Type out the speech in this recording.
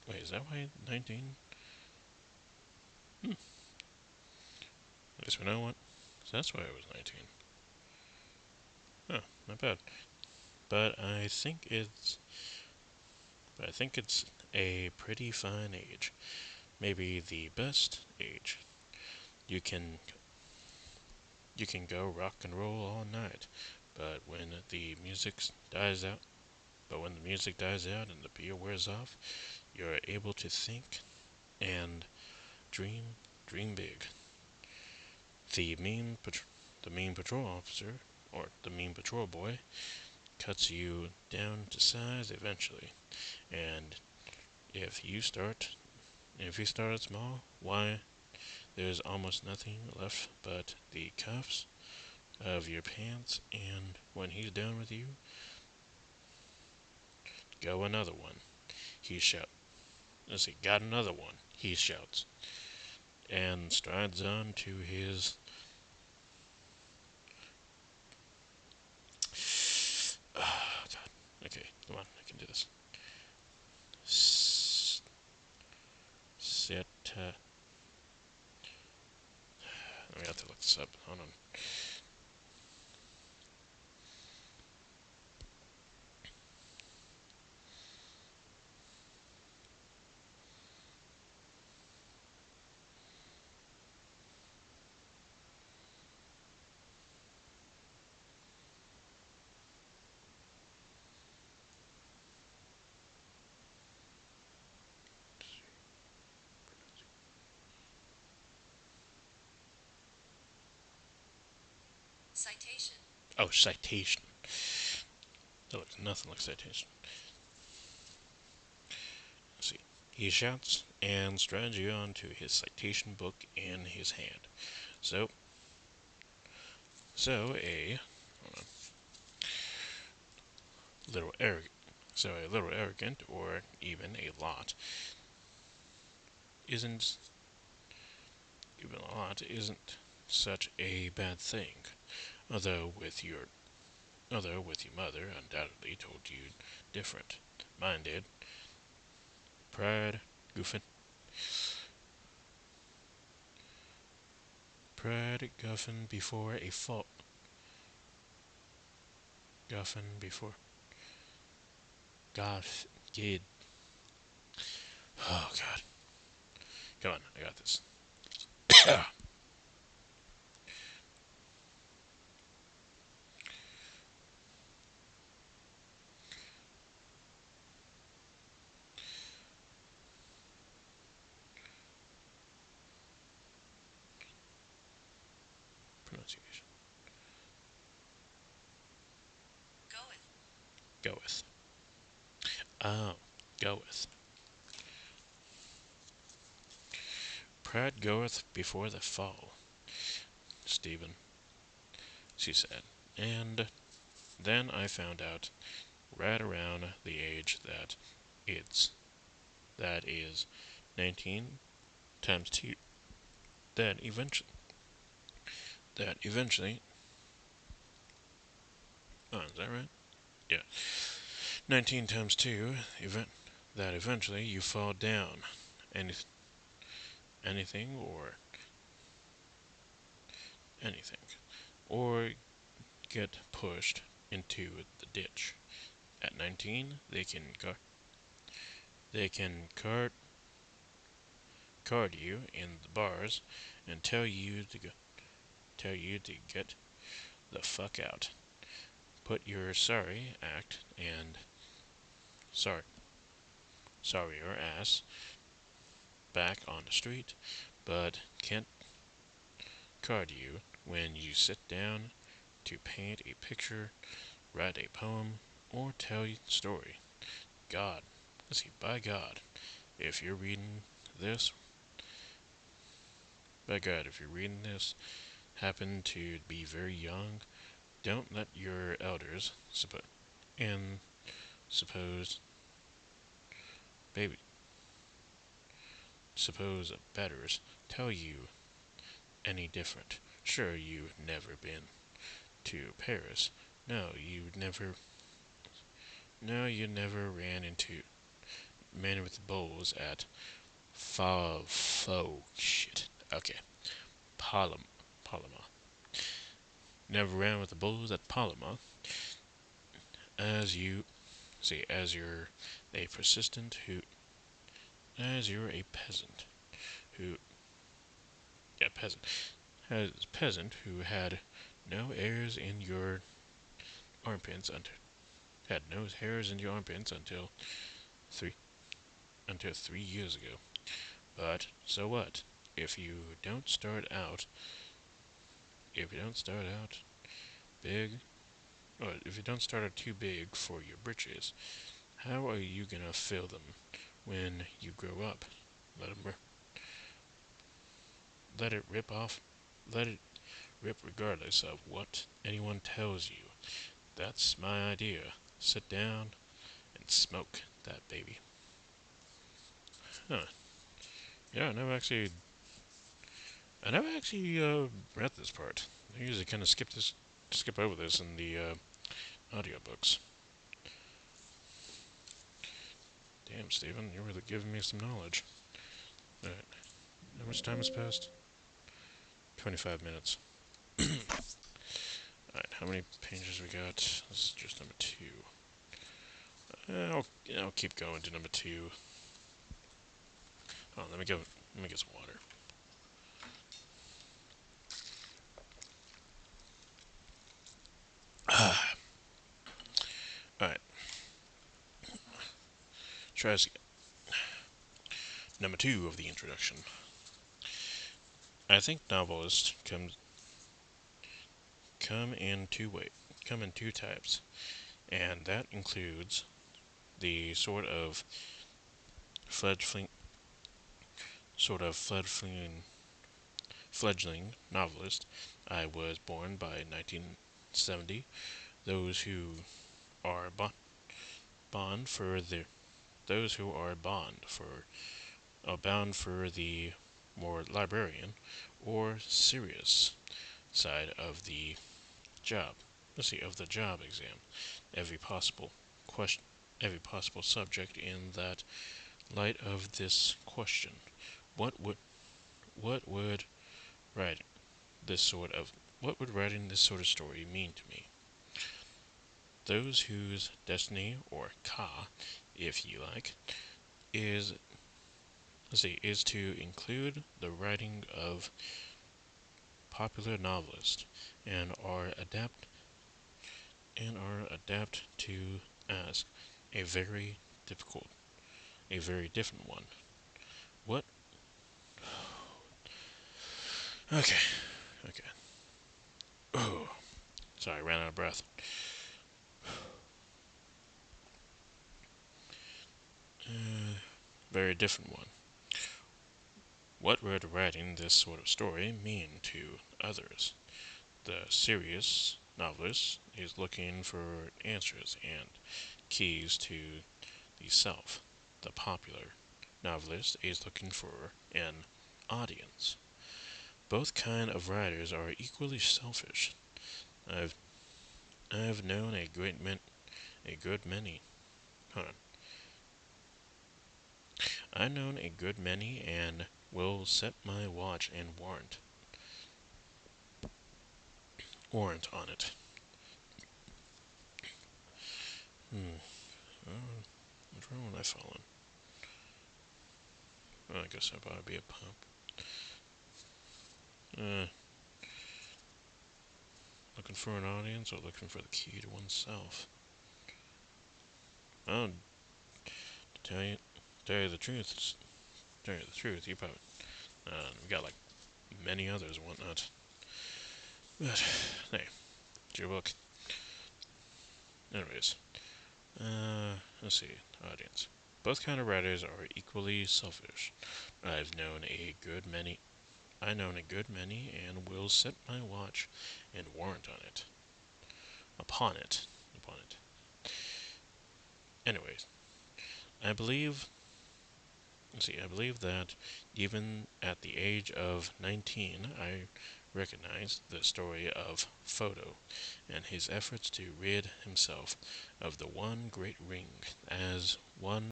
Wait, is that why 19? Hmm. At least we know what. So that's why it was 19. Oh, not bad. But I think it's a pretty fine age. Maybe the best age. You can you can go rock and roll all night, but when the music dies out and the beer wears off, you're able to think and dream big. The the mean patrol officer or the mean patrol boy cuts you down to size eventually, and if you start if you start small, why there's almost nothing left but the cuffs of your pants, and when he's done with you, go another one. He shouts. Let's see, got another one. He shouts, and strides on to his. Oh, God. Okay, come on, I can do this. S- Set. I have to look this up. Hold on. Citation. Oh, citation. That looks nothing like citation. Let's see. He shouts and strides you onto his citation book in his hand. So, so a hold on, little arrogant, so a little arrogant, or even a lot, isn't isn't such a bad thing. Although with your although with your mother undoubtedly told you different. Mine did. Pride, goofing, pride, guffin before a fault, guffin before goff, gid. Oh God, come on, I got this. Pronunciation. Goeth. Goeth. Oh, goeth. Pride goeth before the fall, Stephen, she said. And then I found out right around the age it's that is 19 times 2 that eventually that eventually oh, is that right? Yeah. 19 times 2 event that eventually you fall down any anything or anything or get pushed into the ditch. At 19, they can card you in the bars and tell you to get the fuck out. Put your sorry act and sorry sorry your ass back on the street, but can't card you when you sit down to paint a picture, write a poem, or tell a story. God, let's see, by God, if you're reading this, by God, if you're reading this, happen to be very young, don't let your elders and suppose baby suppose betters tell you any different. Sure, you've never been to Paris. No, you never. No, you never ran into. man with the bulls at Fo shit. Okay. Palama. Never ran with the bulls at Palama. As you see, a persistent who as you're a peasant who peasant as peasant who no hairs in your armpits until had no hairs in your armpits three until 3 years ago. But so what? If you don't start out if you don't start out big or if you don't start out too big for your britches, how are you gonna fill them when you grow up? Let 'em let it rip off. Let it rip regardless of what anyone tells you. That's my idea. Sit down and smoke that baby. Huh. Yeah, I never actually read this part. I usually kind of skip over this in the audiobooks. Damn, Steven, you're really giving me some knowledge. Alright, how much time has passed? 25 minutes. Alright, how many pages we got? This is just number 2. I'll keep going to number 2. Oh, let me go. Let me get some water. Alright, try this again. Number 2 of the introduction. I think novelists come in come in two types, and that includes the fledgling fledgling novelist. I was born by 1970. Those who are bond for the those who are bound for the more librarian or serious side of the job. Of the job exam. Every possible question, every possible subject in that light of this question. What would what would write this sort of what would writing this sort of story mean to me? Those whose destiny or ka, if you like, is is to include the writing of popular novelists and are adapt to ask a very difficult, a very different one. What? Okay, okay. Oh, sorry, I ran out of breath. Very different one. What would writing this sort of story mean to others? The serious novelist is looking for answers and keys to the self. The popular novelist is looking for an audience. Both kind of writers are equally selfish. I've I've known a good many. Huh. I've known a good many and will set my watch and warrant on it. Hmm. Uh, what room would I fall in? Well, I guess I'd probably be a pump. Uh, looking for an audience or looking for the key to oneself? Oh, to tell you the truth, you probably we got like many others and whatnot. But hey, it's your book. Anyways, let's see, audience. Both kind of writers are equally selfish. I've known a good many. I known a good many, and will set my watch and warrant on it. Upon it. Upon it. Anyways, I believe. I believe that even at the age of 19, I recognized the story of Photo and his efforts to rid himself of the one great ring as one